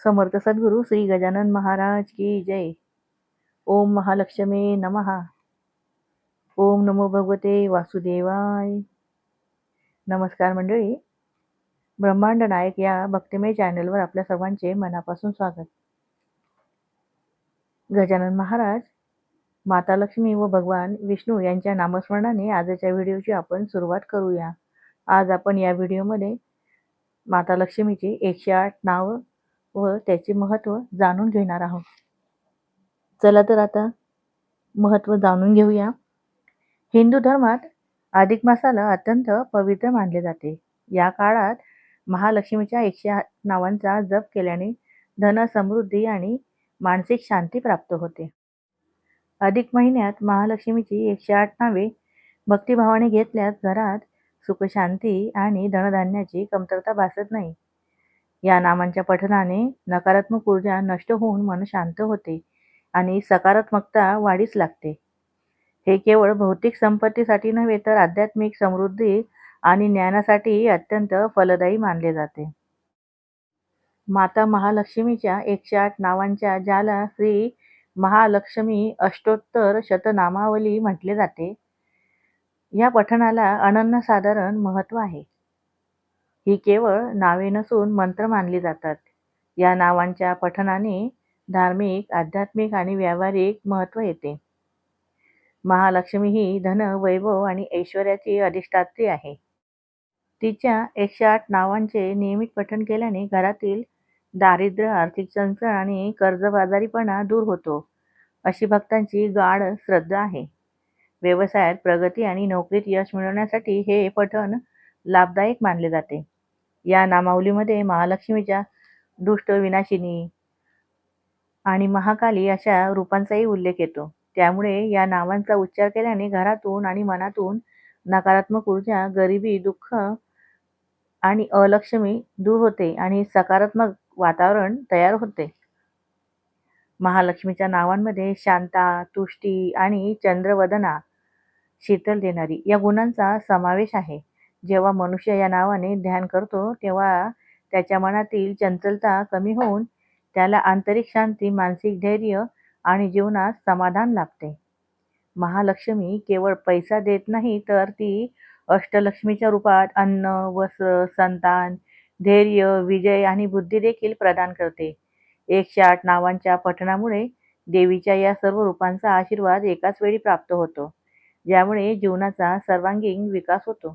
समर्थ सद्गुरू श्री गजानन महाराज की जय. ओम महालक्ष्मी नमः. ओम नमो भगवते वासुदेवाय. नमस्कार मंडळी. ब्रह्मांड नायक या भक्तिमय चॅनलवर आपल्या सर्वांचे मनापासून स्वागत. गजानन महाराज, माता लक्ष्मी व भगवान विष्णू यांच्या नामस्मरणाने आजच्या व्हिडिओची आपण सुरुवात करूया. आज आपण या व्हिडिओमध्ये माता लक्ष्मीची 108 नाव व त्याचे महत्त्व जाणून घेणार आहोत. चला तर आता महत्त्व जाणून घेऊया. हिंदू धर्मात अधिक मासाला अत्यंत पवित्र मानले जाते. या काळात महालक्ष्मीच्या 108 नावांचा जप केल्याने धन, समृद्धी आणि मानसिक शांती प्राप्त होते. अधिक महिन्यात महालक्ष्मीची 108 नावे भक्तिभावाने घेतल्यास घरात सुख, शांती आणि धनधान्याची कमतरता भासत नाही. या नामांच्या पठणाने नकारात्मक ऊर्जा नष्ट होऊन मन शांत होते आणि सकारात्मकता वाढीस लागते. हे केवळ भौतिक संपत्तीसाठी नव्हे तर आध्यात्मिक समृद्धी आणि ज्ञानासाठी अत्यंत फलदायी मानले जाते. माता महालक्ष्मीच्या 108 नावांच्या ज्याला श्री महालक्ष्मी अष्टोत्तर शतनामावली म्हटले जाते, या पठणाला अनन्यसाधारण महत्त्व आहे. ही केवळ नावे नसून मंत्र मानली जातात. या नावांच्या पठणाने धार्मिक, आध्यात्मिक आणि व्यावहारिक महत्त्व येते. महालक्ष्मी ही धन, वैभव आणि ऐश्वर्याची अधिष्ठात्री आहे. तिच्या 108 नावांचे नियमित पठण केल्याने घरातील दारिद्र्य, आर्थिक चणचण आणि कर्जबाजारीपणा दूर होतो, अशी भक्तांची गाढ श्रद्धा आहे. व्यवसायात प्रगती आणि नोकरीत यश मिळवण्यासाठी हे पठण लाभदायक मानले जाते. या नामावलीमध्ये महालक्ष्मीच्या दुष्ट विनाशिनी आणि महाकाली अशा रूपांचाही उल्लेख येतो. त्यामुळे या नावांचा उच्चार केल्याने घरातून आणि मनातून नकारात्मक ऊर्जा, गरिबी, दुःख आणि अलक्ष्मी दूर होते आणि सकारात्मक वातावरण तयार होते. महालक्ष्मीच्या नावांमध्ये शांता, तुष्टी आणि चंद्रवदना, शीतल देणारी या गुणांचा समावेश आहे. जेव्हा मनुष्य या नावाने ध्यान करतो तेव्हा त्याच्या मनातील चंचलता कमी होऊन त्याला आंतरिक शांती, मानसिक धैर्य आणि जीवनात समाधान लाभते. महालक्ष्मी केवळ पैसा देत नाही तर ती अष्टलक्ष्मीच्या रूपात अन्न, वस्त्र, संतान, धैर्य, विजय आणि बुद्धी देखील प्रदान करते. 108 नावांच्या पठणामुळे देवीच्या या सर्व रूपांचा आशीर्वाद एकाच वेळी प्राप्त होतो, ज्यामुळे जीवनाचा सर्वांगीण विकास होतो.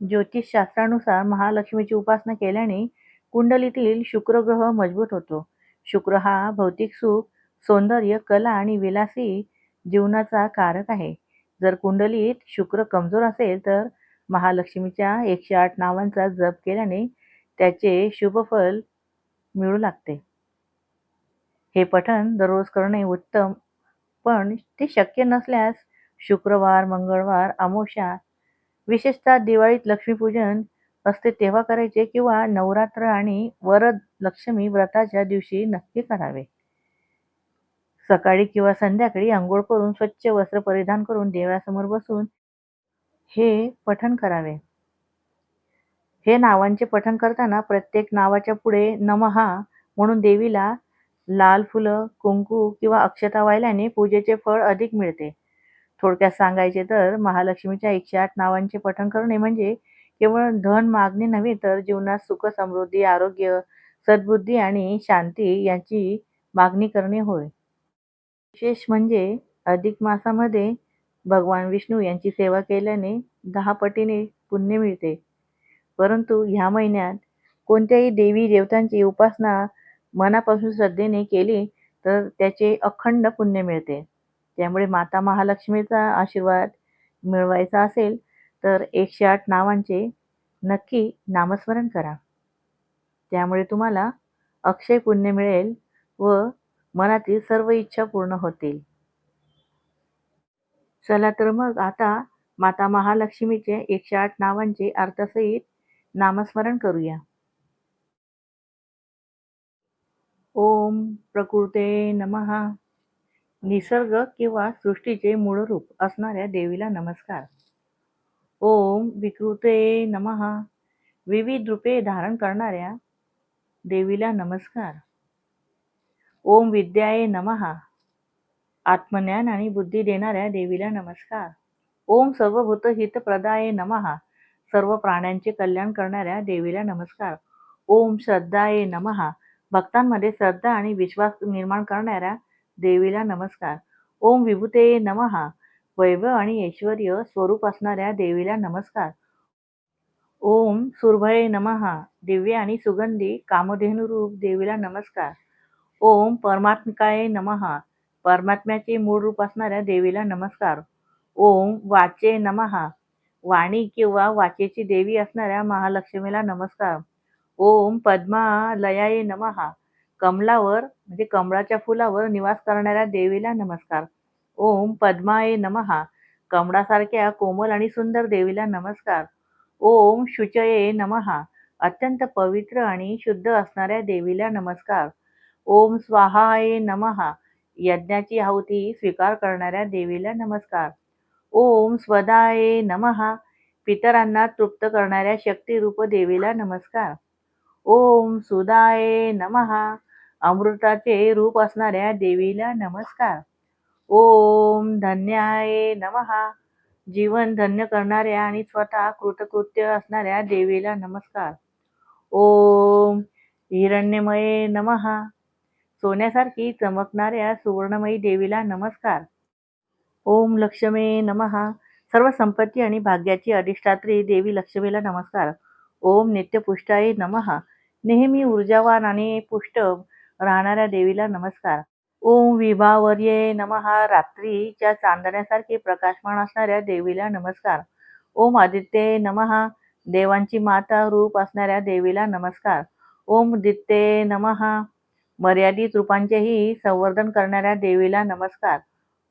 ज्योतिषशास्त्रानुसार महालक्ष्मीची उपासना केल्याने कुंडलीतील शुक्र ग्रह मजबूत होतो. शुक्र हा भौतिक सुख, सौंदर्य, कला आणि विलासी जीवनाचा कारक आहे. जर कुंडलीत शुक्र कमजोर असेल तर महालक्ष्मीच्या 108 नावांचा जप केल्याने त्याचे शुभ फल मिळू लागते. हे पठण दररोज करणे उत्तम, पण ते शक्य नसल्यास शुक्रवार, मंगळवार, अमावस्या, विशेषतः दिवाळीत लक्ष्मीपूजन असते तेव्हा करायचे किंवा नवरात्र आणि वरलक्ष्मी व्रताच्या दिवशी नक्की करावे. सकाळी किंवा संध्याकाळी अंघोळ करून स्वच्छ वस्त्र परिधान करून देवासमोर बसून हे पठण करावे. हे नावांचे पठण करताना प्रत्येक नावाच्या पुढे नमः म्हणून देवीला लाल फुलं, कुंकू किंवा अक्षता वाहिल्याने पूजेचे फळ अधिक मिळते. थोडक्यात सांगायचे तर महालक्ष्मीच्या 108 नावांचे पठण करणे म्हणजे केवळ धन मागणे नव्हे तर जीवनात सुख, समृद्धी, आरोग्य, सद्बुद्धी आणि शांती यांची मागणी करणे होय. विशेष म्हणजे अधिक मासामध्ये भगवान विष्णू यांची सेवा केल्याने 10 पटीने पुण्य मिळते. परंतु ह्या महिन्यात कोणत्याही देवी देवतांची उपासना मनापासून श्रद्धेने केली तर त्याचे अखंड पुण्य मिळते. त्यामुळे माता महालक्ष्मीचा आशीर्वाद मिळवायचा असेल तर 108 नावांचे नक्की नामस्मरण करा. त्यामुळे तुम्हाला अक्षय पुण्य मिळेल व मनातील सर्व इच्छा पूर्ण होतील. चला तर मग आता माता महालक्ष्मीचे 108 नावांचे अर्थसहित नामस्मरण करूया. ओम प्रकृते नमः. निसर्ग किंवा सृष्टीचे मूळ रूप असणाऱ्या देवीला नमस्कार. ओम विकृते नमः. विविध रूपे धारण करणाऱ्या देवीला नमस्कार. ओम विद्याये नमः. आत्मज्ञान आणि बुद्धी देणाऱ्या देवीला नमस्कार. ओम सर्वभूत हितप्रदाये नमः. सर्व प्राण्यांचे कल्याण करणाऱ्या देवीला नमस्कार. ओम श्रद्धाये नमः. भक्तांमध्ये श्रद्धा आणि विश्वास निर्माण करणाऱ्या देवीला नमस्कार. ओम विभूतये नमः. वैभव आणि ऐश्वर्य स्वरूप असणाऱ्या देवीला नमस्कार. ओम सुरभये नमः. दिव्य आणि सुगंधी कामधेनू रूप देवीला नमस्कार. ओम परमात्मिकाय नमः. परमात्म्याचे मूळ रूप असणाऱ्या देवीला नमस्कार. ओम वाचे नमः. वाणी किंवा वाचेची देवी असणाऱ्या महालक्ष्मीला नमस्कार. ओम पद्मालयाय नमः. कमलावर म्हणजे कमळाच्या फुलावर निवास करणाऱ्या देवीला नमस्कार. ओम पद्माय नमः. कमळासारख्या कोमल आणि सुंदर देवीला नमस्कार. ओम शुचये नमः. अत्यंत पवित्र आणि शुद्ध असणाऱ्या देवीला नमस्कार. ओम स्वाहाय नमः. यज्ञाची आहुती स्वीकार करणाऱ्या देवीला नमस्कार. ओम स्वदाय नमः. पितरांना तृप्त करणाऱ्या शक्तिरूप देवीला नमस्कार. ओम सुदाय नमः. अमृताचे रूप असणाऱ्या देवीला नमस्कार. ओम धन्याय नमः. जीवन धन्य करणाऱ्या आणि स्वतः कृतकृत्य असणाऱ्या देवीला नमस्कार. ओम हिरण्यमये नमः. सोन्यासारखी चमकणाऱ्या सुवर्णमयी देवीला नमस्कार. ओम लक्ष्मी नमः. सर्व संपत्ती आणि भाग्याची अधिष्ठात्री देवी लक्ष्मीला नमस्कार. ओम नित्यपुष्टाय नमः. नेहमी ऊर्जावान आणि पुष्ट राहणाऱ्या देवीला नमस्कार. ओम विभावर्ये नमः. रात्रीच्या चांदण्यासारखे प्रकाशमान असणाऱ्या देवीला नमस्कार. ओम आदित्ये नमः. देवांची माता रूप असणाऱ्या देवीला नमस्कार. ओम दित्ये नमः. मर्यादित रूपांचेही संवर्धन करणाऱ्या देवीला नमस्कार.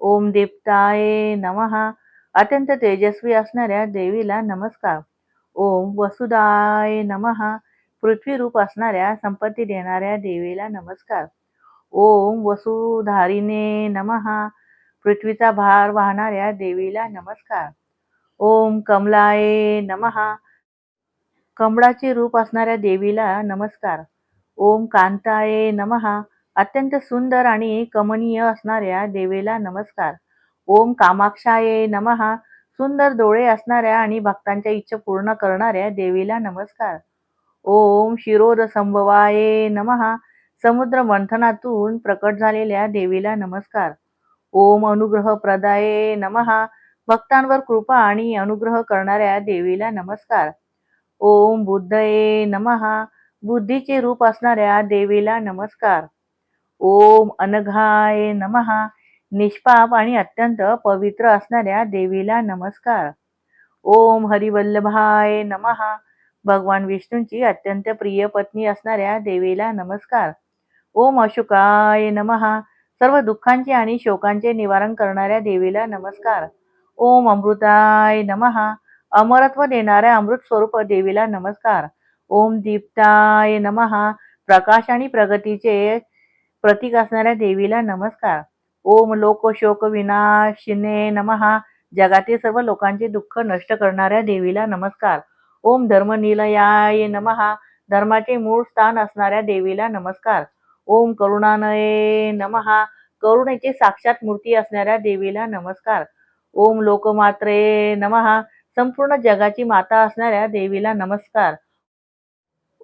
ओम दीप्ताये नमः. अत्यंत तेजस्वी असणाऱ्या देवीला नमस्कार. ओम वसुदाय नमः. पृथ्वी रूप असणाऱ्या संपत्ती देणाऱ्या देवीला नमस्कार. ओम वसुधारिणे नमः. पृथ्वीचा भार वाहणाऱ्या देवीला नमस्कार. ओम कमलाये नमः. कमळाचे रूप असणाऱ्या देवीला नमस्कार. ओम कांताये नमः. अत्यंत सुंदर आणि कमनीय असणाऱ्या देवीला नमस्कार. ओम कामाक्षाये नमः. सुंदर डोळे असणाऱ्या आणि भक्तांच्या इच्छा पूर्ण करणाऱ्या देवीला नमस्कार. ओम क्षीरोदसंभवाये नमः. समुद्र मंथनातून प्रकट झालेल्या देवीला नमस्कार. ओम अनुग्रहप्रदाये नमः. भक्तांवर कृपा आणि अनुग्रह करणाऱ्या देवीला नमस्कार. ओम बुद्धये नमः. बुद्धीचे रूप असणाऱ्या देवीला नमस्कार. ओम अनघाय नमः. निष्पाप आणि अत्यंत पवित्र असणाऱ्या देवीला नमस्कार. ओम हरिवल्लभाय नमः. भगवान विष्णूंची अत्यंत प्रिय पत्नी असणाऱ्या देवीला नमस्कार. ओम अशोकाय नमः. सर्व दुःखांचे आणि शोकांचे निवारण करणाऱ्या देवीला नमस्कार. ओम अमृताय नमः. अमरत्व देणाऱ्या अमृत स्वरूप देवीला नमस्कार. ओम दीप्ताय नमः. प्रकाश आणि प्रगतीचे प्रतीक असणाऱ्या देवीला नमस्कार. ओम लोकशोक विनाशिने नमः. जगातील सर्व लोकांचे दुःख नष्ट करणाऱ्या देवीला नमस्कार. ओम धर्मनिलयाय नमः. धर्माचे मूळ स्थान असणाऱ्या देवीला नमस्कार. ओम करुणानये नमः. करुणेची साक्षात मूर्ती असणाऱ्या देवीला नमस्कार. ओम लोकमात्रे नमः. संपूर्ण जगाची माता असणाऱ्या देवीला नमस्कार.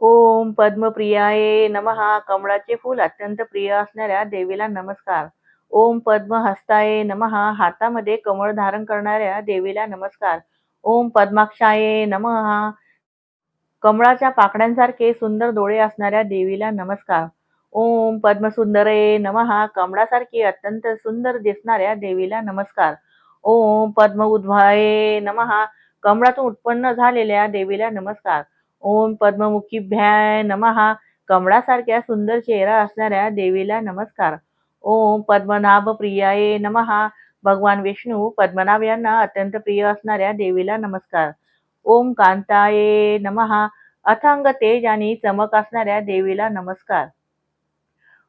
ओम पद्मप्रियाये नमः. कमळाचे फूल अत्यंत प्रिय असणाऱ्या देवीला नमस्कार. ओम पद्महस्ताये नमः. हातामध्ये कमळ धारण करणाऱ्या देवीला नमस्कार. ओम पद्माक्षाये नमः. कमळाच्या पाकळ्यांसारखे सुंदर डोळे असणाऱ्या देवीला नमस्कार. ओम पद्मसुंदरे नमः. कमळासारखी अत्यंत सुंदर दिसणाऱ्या देवीला नमस्कार. ओम पद्म उद्भवाये नमः. कमळातून उत्पन्न झालेल्या देवीला नमस्कार. ओम पद्ममुखीभ्याय नमः. कमळासारख्या सुंदर चेहरा असणाऱ्या देवीला नमस्कार. ओम पद्मनाभ प्रियाये नमः. भगवान विष्णू पद्मनाभ यांना अत्यंत प्रिय असणाऱ्या देवीला नमस्कार. ओम कांताये नमः. अथांग तेज आणि चमक असणाऱ्या देवीला नमस्कार.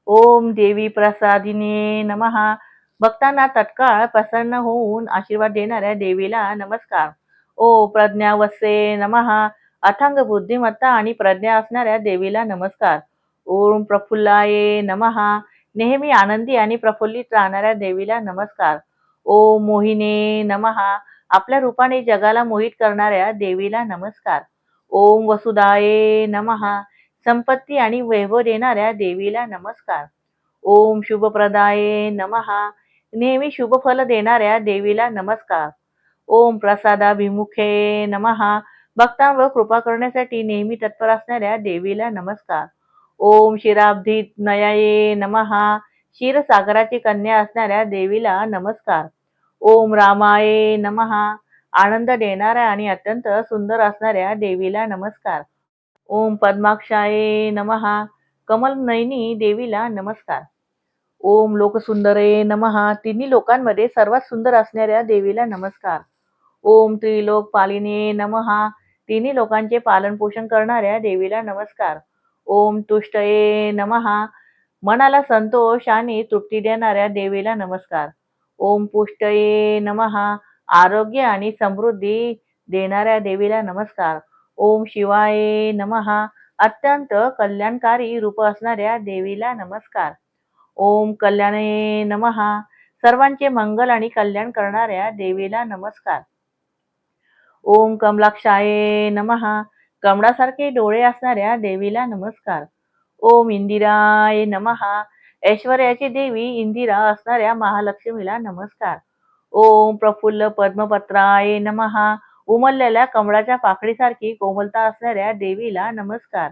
ओम देवी प्रसादिने नमः. भक्तांना तत्काळ प्रसन्न होऊन आशीर्वाद देणाऱ्या देवीला नमस्कार. ओम प्रज्ञावसे नमः. अथांग बुद्धिमत्ता आणि प्रज्ञा असणाऱ्या देवीला नमस्कार. ओम प्रफुल्लाये नमः. नेहमी आनंदी आणि प्रफुल्लित राहणाऱ्या देवीला नमस्कार. ओम मोहिने नमः. आपल्या रूपाने जगाला मोहित करणाऱ्या देवीला नमस्कार. ओम वसुधाये नमः. संपत्ती आणि वैभव देणाऱ्या देवीला नमस्कार. ओम शुभप्रदाये नमः. नेहमी शुभफल देणाऱ्या देवीला नमस्कार. ओम प्रसादाभिमुखे नमः. भक्तांवर कृपा करण्यासाठी नेहमी तत्पर असणाऱ्या देवीला नमस्कार. ओम क्षीराब्धी नयाये नमः. क्षीरसागराची कन्या असणाऱ्या देवीला नमस्कार. ओम रामाये नमः. आनंद देणाऱ्या आणि अत्यंत सुंदर असणाऱ्या देवीला नमस्कार. ओम पद्माक्षाये नमः. कमलनयनी देवीला नमस्कार. ओम लोकसुंदरे नमः. तिन्ही लोकांमध्ये सर्वात सुंदर असणाऱ्या देवीला नमस्कार. ओम त्रिलोकपालिने नमः. तिन्ही लोकांचे पालनपोषण करणाऱ्या देवीला नमस्कार. ओम तुष्टये नमः. मनाला संतोष आणि तृप्ती देणाऱ्या देवीला नमस्कार. ओम पुष्टये नमः. आरोग्य आणि समृद्धी देणाऱ्या देवीला नमस्कार. ओम शिवाय नमः. अत्यंत कल्याणकारी रूप असणाऱ्या देवीला नमस्कार. ओम कल्याणे नमः. सर्वांचे मंगल आणि कल्याण करणाऱ्या देवीला नमस्कार. ओम कमलाक्षाये नमः. कमळासारखे डोळे असणाऱ्या देवीला नमस्कार. ओम इंदिराय नमः. ऐश्वर्याची देवी इंदिरा असणाऱ्या महालक्ष्मीला नमस्कार. ओम प्रफुल्ल पद्मपत्राय नमः. उमललेल्या कमळाच्या पाकळीसारखी कोमलता असणाऱ्या देवीला नमस्कार.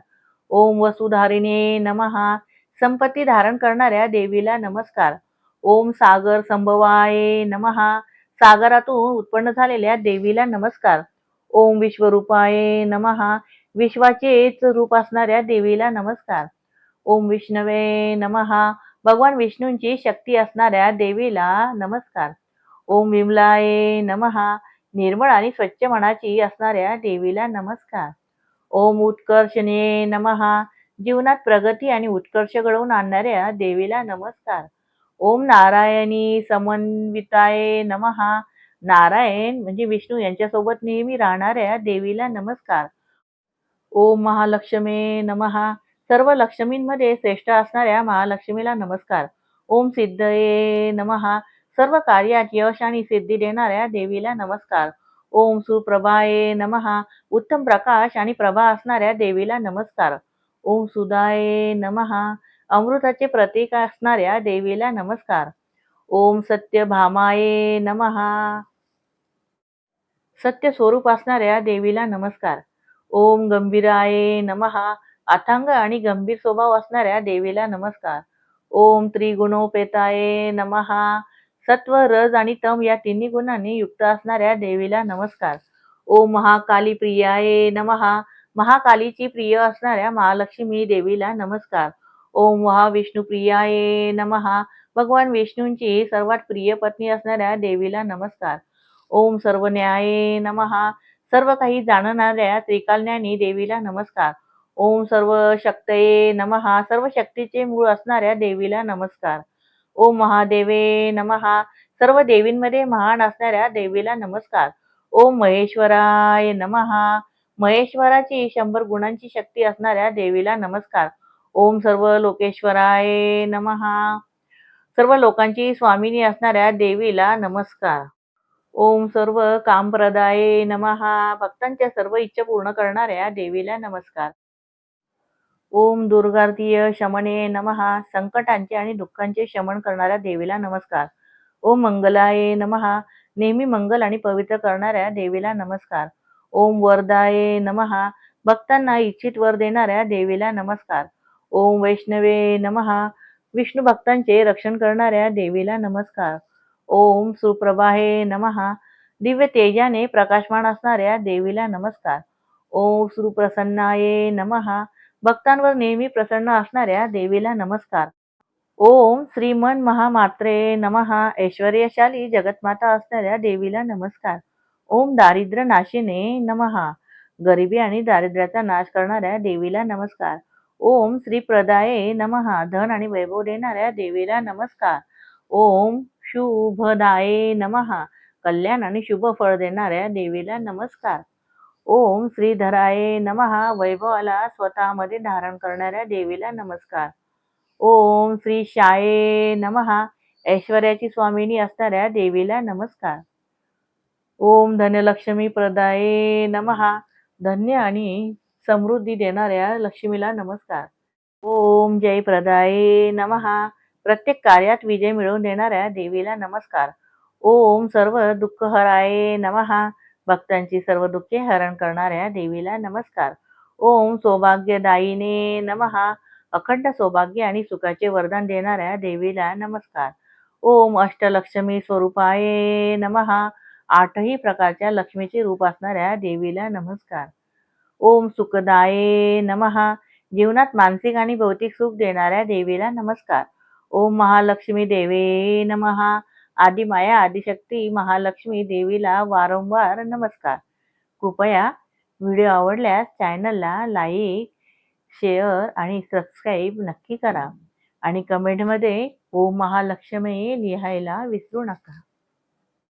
ओम वसुधारिणे नमः. संपत्ती धारण करणाऱ्या देवीला नमस्कार. ओम सागर संभवाय नमः. सागरातून उत्पन्न झालेल्या देवीला नमस्कार. ओम विश्वरूपाय नमः. विश्वाचेच रूप असणाऱ्या देवीला नमस्कार. ओम विष्णवे नमः. भगवान विष्णूंची शक्ती असणाऱ्या देवीला नमस्कार. ओम विमलाय नमः. निर्मळ आणि स्वच्छ मनाची असणाऱ्या देवीला नमस्कार. ओम उत्कर्षणे नमः. जीवनात प्रगती आणि उत्कर्ष घडवून आणणाऱ्या देवीला नमस्कार. ओम नारायणी समन्विताय नमः. नारायण म्हणजे विष्णू यांच्यासोबत नेहमी राहणाऱ्या देवीला नमस्कार. ओम महालक्ष्मी नमः. सर्व लक्ष्मींमध्ये श्रेष्ठ असणाऱ्या महालक्ष्मीला नमस्कार. ओम सिद्धये नमः. सर्व कार्यात यश आणि सिद्धी देणाऱ्या देवीला नमस्कार. ओम सुप्रभाये नमः. उत्तम प्रकाश आणि प्रभा असणाऱ्या देवीला नमस्कार. ओम सुधाये नमः. अमृताचे प्रतीक असणाऱ्या देवीला नमस्कार. ओम सत्यभामाये नमः. सत्य स्वरूप असणाऱ्या देवीला नमस्कार. ओम गंभीराये नमः. अथांग आणि गंभीर स्वभाव असणाऱ्या देवीला नमस्कार. ओम त्रिगुणोपेताये नमः. सत्व रज आणि तम या तिन्ही गुणांनी युक्त असणाऱ्या देवीला नमस्कार. ओम महाकाली प्रियाये नमः. महाकालीची प्रिय असणाऱ्या महालक्ष्मी देवीला नमस्कार. ओम महाविष्णुप्रियाये नमः. भगवान विष्णूंची सर्वात प्रिय पत्नी असणाऱ्या देवीला नमस्कार. ओम सर्वज्ञाये नमः. सर्व काही जाणणाऱ्या त्रिकालज्ञानी देवीला नमस्कार. ओम सर्व शक्तये नमः. सर्व शक्तीचे मूळ असणाऱ्या देवीला नमस्कार. ओम महादेवे नमः. सर्व देवींमध्ये महान असणाऱ्या देवीला नमस्कार. ओम महेश्वराय नमः. महेश्वराची 100 गुणांची शक्ती असणाऱ्या देवीला नमस्कार. ओम सर्व लोकेश्वराय नमः. सर्व लोकांची स्वामिनी असणाऱ्या देवीला नमस्कार. ओम सर्व कामप्रदाये नमः. भक्तांच्या सर्व इच्छा पूर्ण करणाऱ्या देवीला नमस्कार. ओम दुर्गार्तीय शमने नमः. संकटांचे आणि दुःखांचे शमन करणाऱ्या देवीला नमस्कार. ओम मंगलाय नमः. नेहमी मंगल आणि पवित्र करणाऱ्या देवीला नमस्कार. ओम वरदाये नमः. भक्तांना इच्छित वर देणाऱ्या देवीला नमस्कार. ओम वैष्णवे नमः. विष्णू भक्तांचे रक्षण करणाऱ्या देवीला नमस्कार. ओम सुप्रभाहे नमः. दिव्य तेजाने प्रकाशमान असणाऱ्या देवीला नमस्कार. ओम सुप्रसन्नाये नमः. भक्तांवर नेहमी प्रसन्न असणाऱ्या देवीला नमस्कार. ओम श्रीमन महामात्रे नमः. ऐश्वर्यशाली जगतमाता असणाऱ्या देवीला नमस्कार. ओम दारिद्र्य नाशिने नमः. गरिबी आणि दारिद्र्याचा नाश करणाऱ्या देवीला नमस्कार. ओम श्रीप्रदाये नमः. धन आणि वैभव देणाऱ्या देवीला नमस्कार. ओम शुभदाये नमः. कल्याण आणि शुभ फळ देणाऱ्या देवीला नमस्कार. ओम श्रीधराय नमः. वैभवाला स्वतःमध्ये धारण करणाऱ्या देवीला नमस्कार. ओम श्री शाये नमः. ऐश्वर्याची स्वामिनी असणाऱ्या देवीला नमस्कार. ओम धनलक्ष्मी प्रदाये नमः. धन्य आणि समृद्धी देणाऱ्या लक्ष्मीला नमस्कार. ओम जय प्रदाये नमः. प्रत्येक कार्यात विजय मिळवून देणाऱ्या देवीला नमस्कार. ओम सर्व दुःखहराये नमः. भक्तांची सर्व दुःखे हरण करणाऱ्या देवीला नमस्कार. ओम सौभाग्यदायिने नमः. अखंड सौभाग्य आणि सुखाचे वरदान देणाऱ्या देवीला नमस्कार. ओम अष्टलक्ष्मी स्वरूपाये नमः. आठही प्रकारच्या लक्ष्मीचे रूप असणाऱ्या देवीला नमस्कार. ओम सुखदाये नमः. जीवनात मानसिक आणि भौतिक सुख देणाऱ्या देवीला नमस्कार. ओम महालक्ष्मी देवे नमः. आदिमाया आदिशक्ती महालक्ष्मी देवीला वारंवार नमस्कार. कृपया व्हिडिओ आवडल्यास चॅनलला लाईक, शेअर आणि सबस्क्राईब नक्की करा आणि कमेंटमध्ये ओम महालक्ष्मी लिहायला विसरू नका.